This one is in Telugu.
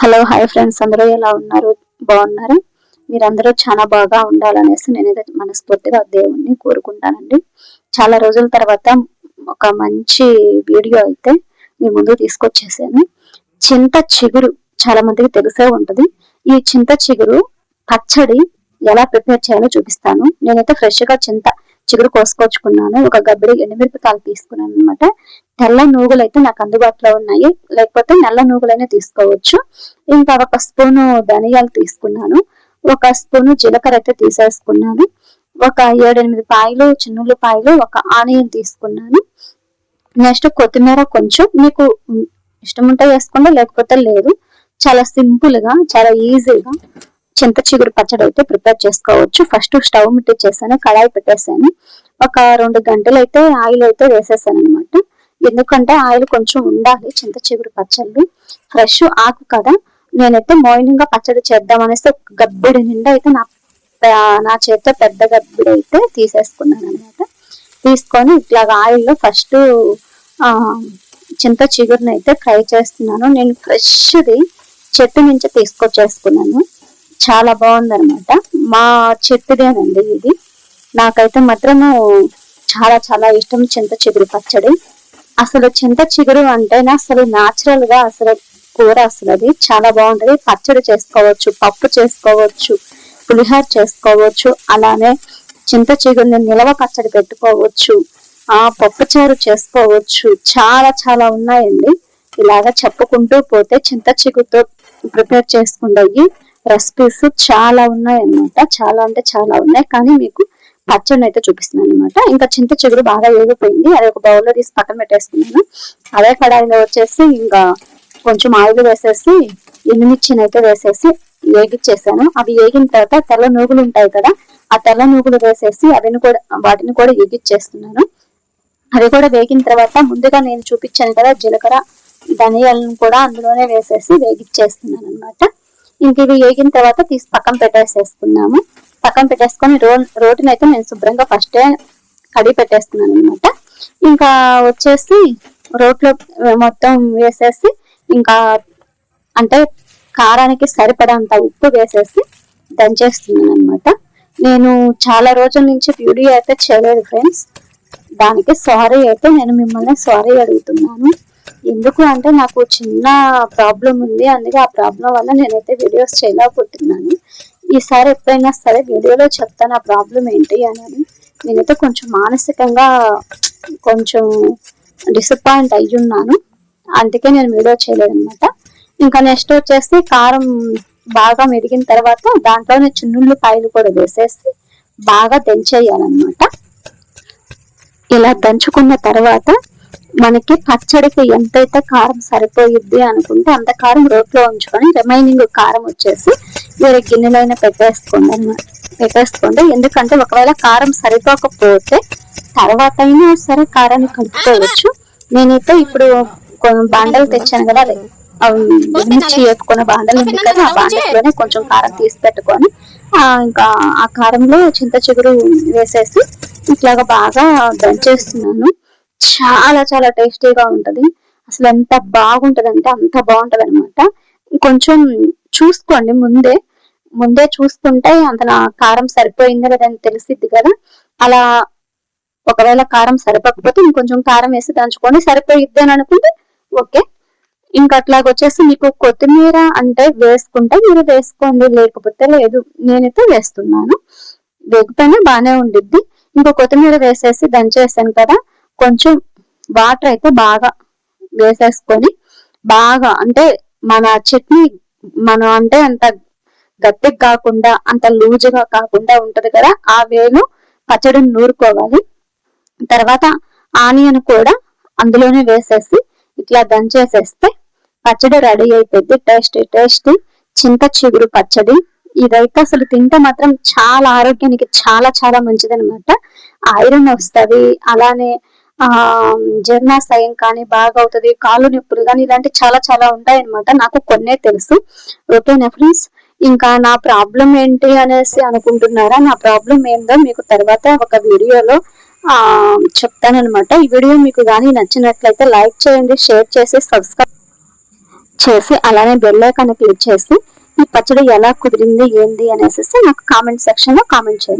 హలో హాయ్ ఫ్రెండ్స్, అందరూ ఎలా ఉన్నారు? బాగున్నారు? మీరందరూ చాలా బాగా ఉండాలనేసి నేనైతే మనస్ఫూర్తిగా దేవుణ్ణి కోరుకుంటానండి. చాలా రోజుల తర్వాత ఒక మంచి వీడియో అయితే మీ ముందు తీసుకొచ్చేసాను. చింత చిగురు చాలా మందికి తెలిసే ఉంటది. ఈ చింత చిగురు పచ్చడి ఎలా ప్రిపేర్ చేయాలో చూపిస్తాను. నేనైతే ఫ్రెష్ గా చింత చిగురు కోసుకొచ్చుకున్నాను. ఒక గబ్బిడి ఎండుమిరపకాయలు తీసుకున్నాను అనమాట. తెల్ల నూగులు అయితే నాకు అందుబాటులో ఉన్నాయి, లేకపోతే నల్ల నూగులైనా తీసుకోవచ్చు. ఇంకా ఒక స్పూను ధనియాలు తీసుకున్నాను, ఒక స్పూను జీలకర్ర అయితే తీసేసుకున్నాను, ఒక 7-8 పాయలు చిన్నుల్లిపాయలు, ఒక ఆనియన్ తీసుకున్నాను. నెక్స్ట్ కొత్తిమీర కొంచెం, మీకు ఇష్టం ఉంటే వేసుకోండి, లేకపోతే లేదు. చాలా సింపుల్ గా, చాలా ఈజీగా చింత చిగురు పచ్చడి అయితే ప్రిపేర్ చేసుకోవచ్చు. ఫస్ట్ స్టవ్ ముట్టించేసాను, కడాయి పెట్టేసాను. ఒక 2 గంటలు అయితే ఆయిల్ అయితే వేసేసాను అనమాట. ఎందుకంటే ఆయిల్ కొంచెం ఉండాలి చింత చిగురు పచ్చళ్ళు. ఫ్రెష్ ఆకు కదా, నేనైతే మార్నింగ్ గా పచ్చడి చేద్దాం అనేసి ఒక గబ్బిడి నిండా అయితే నా చేతితో పెద్ద గబ్బిడి అయితే తీసేసుకున్నాను అనమాట. తీసుకొని ఇట్లాగా ఆయిల్లో ఫస్ట్ చింత చిగురుని అయితే ఫ్రై చేస్తున్నాను. నేను ఫ్రెష్ది చెట్టు నుంచి తీసుకొచ్చేసుకున్నాను. చాలా బాగుందనమాట. మా చెట్టుదేనండి ఇది. నాకైతే మాత్రము చాలా చాలా ఇష్టం చింత చిగురు పచ్చడి. అసలు చింత చిగురు అంటేనే అసలు న్యాచురల్ గా అసలు కూర, అసలు అది చాలా బాగుంటది. పచ్చడి చేసుకోవచ్చు, పప్పు చేసుకోవచ్చు, పులిహోర చేసుకోవచ్చు, అలానే చింత చిగురుని నిలవ పచ్చడి పెట్టుకోవచ్చు, పప్పుచారు చేసుకోవచ్చు. చాలా చాలా ఉన్నాయండి. ఇలాగా చెప్పుకుంటూ పోతే చింత చిగురుతో ప్రిపేర్ చేసుకుంటాయి రెసిపీస్ చాలా ఉన్నాయి అన్నమాట. చాలా అంటే చాలా ఉన్నాయి, కానీ మీకు పచ్చడిని అయితే చూపిస్తున్నాను అనమాట. ఇంకా చింత చిగురు బాగా వేగిపోయింది, అది ఒక బౌల్లో తీసి పక్కన పెట్టేసుకున్నాను. అదే కడాయిలో వచ్చేసి ఇంకా కొంచెం ఆయిల్ వేసేసి ఎండుమిర్చిని అయితే వేసేసి వేగిచ్చేసాను. అవి వేగిన తర్వాత తెల్ల నూగులు ఉంటాయి కదా, ఆ తెల్ల నూగులు వేసేసి వాటిని కూడా వేగిచ్చేస్తున్నాను. అవి కూడా వేగిన తర్వాత ముందుగా నేను చూపించాను కదా జీలకర్ర ధనియాలను కూడా అందులోనే వేసేసి వేగిచ్చేస్తున్నాను అనమాట. ఇంక ఇవి వేగిన తర్వాత తీసి పక్కన పెట్టేసేసుకున్నాము. పక్కన పెట్టేసుకొని రోటిని అయితే నేను శుభ్రంగా ఫస్టే కడిగి పెట్టేస్తున్నాను అనమాట. ఇంకా వచ్చేసి రోట్లో మొత్తం వేసేసి ఇంకా అంటే కారానికి సరిపడంత ఉప్పు వేసేసి దంచేస్తున్నాను అనమాట. నేను చాలా రోజుల నుంచి వీడియో అయితే చేయలేదు ఫ్రెండ్స్, దానికి సారీ అయితే నేను మిమ్మల్ని సారీ అడుగుతున్నాను. ఎందుకు అంటే నాకు చిన్న ప్రాబ్లం ఉంది, అందుకే ఆ ప్రాబ్లం వల్ల నేనైతే వీడియోస్ చేయలేకపోతున్నాను. ఈసారి ఎప్పుడైనా సరే వీడియోలో చెప్తాను ఆ ప్రాబ్లం ఏంటి అనేది. నేనైతే కొంచెం మానసికంగా కొంచెం డిసప్పాయింట్ అయ్యున్నాను, అందుకే నేను వీడియో చేయలేదు అనమాట. ఇంకా నెక్స్ట్ వచ్చేసి కారం బాగా మెరిగిన తర్వాత దాంట్లోనే చిన్నుల్లిపాయలు కూడా వేసేసి బాగా దంచేయాలన్నమాట. ఇలా దంచుకున్న తర్వాత మనకి పచ్చడికి ఎంతైతే కారం సరిపోయిద్ది అనుకుంటే అంత కారం రోట్లో ఉంచుకొని రిమైనింగ్ కారం వచ్చేసి వేరే గిన్నెలైనా పెట్టేసుకోండి. ఎందుకంటే ఒకవేళ కారం సరిపోకపోతే తర్వాత అయినా సరే కారాన్ని కలుపుకోవచ్చు. నేనైతే ఇప్పుడు బాండలు తెచ్చాను కదా, మిర్చి వేసుకున్న బాండలు ఉంది కదా, ఆ బాండలోనే కొంచెం కారం తీసి పెట్టుకొని ఇంకా ఆ కారంలో చింత చిగురు వేసేసి ఇట్లాగా బాగా దంచేస్తున్నాను. చాలా చాలా టేస్టీగా ఉంటది. అసలు ఎంత బాగుంటది అంటే అంత బాగుంటది అనమాట. కొంచెం చూసుకోండి, ముందే చూసుకుంటే అంత నా కారం సరిపోయిందా లేదని తెలిసిద్ది కదా. అలా ఒకవేళ కారం సరిపోకపోతే ఇంకొంచెం కారం వేసి దంచుకోండి, సరిపోయిద్ది అని అనుకుంటే ఓకే. ఇంకా అట్లాగొచ్చేసి మీకు కొత్తిమీర అంటే వేసుకుంటే మీరు వేసుకోండి, లేకపోతే లేదు. నేనైతే వేస్తున్నాను, వేగిపోయినా బాగానే ఉండిద్ది. ఇంకో కొత్తిమీర వేసేసి దంచేసాను కదా, కొంచెం వాటర్ అయితే బాగా వేసేసుకొని బాగా అంటే మన చట్నీ మనం అంటే అంత గట్టిగా కాకుండా అంత లూజుగా కాకుండా ఉంటది కదా, ఆ వేలో పచ్చడిని నూరుకోవాలి. తర్వాత ఆనియన్ కూడా అందులోనే వేసేసి ఇట్లా దంచేసేస్తే పచ్చడి రెడీ అయిపోద్ది. టేస్టీ చింత చిగురు పచ్చడి. ఇదైతే అసలు తింటే మాత్రం చాలా ఆరోగ్యానికి చాలా చాలా మంచిది అనమాట. ఐరన్ వస్తుంది, అలానే జీర్ణాశయం కానీ బాగా అవుతుంది, కాళ్ళు నొప్పులు కానీ ఇలాంటి చాలా చాలా ఉంటాయి అనమాట. నాకు కొన్నే తెలుసు. ఓకేనా ఫ్రెండ్స్, ఇంకా నా ప్రాబ్లం ఏంటి అనేసి అనుకుంటున్నారా? నా ప్రాబ్లం ఏందో మీకు తర్వాత ఒక వీడియోలో చెప్తానమాట. ఈ వీడియో మీకు కానీ నచ్చినట్లయితే లైక్ చేయండి, షేర్ చేసి చేసి అలానే బెల్ ఐకాన్ క్లిక్ చేసి ఈ పచ్చడి ఎలా కుదిరింది ఏంది అనేసి నాకు కామెంట్ సెక్షన్ లో కామెంట్ చేయండి.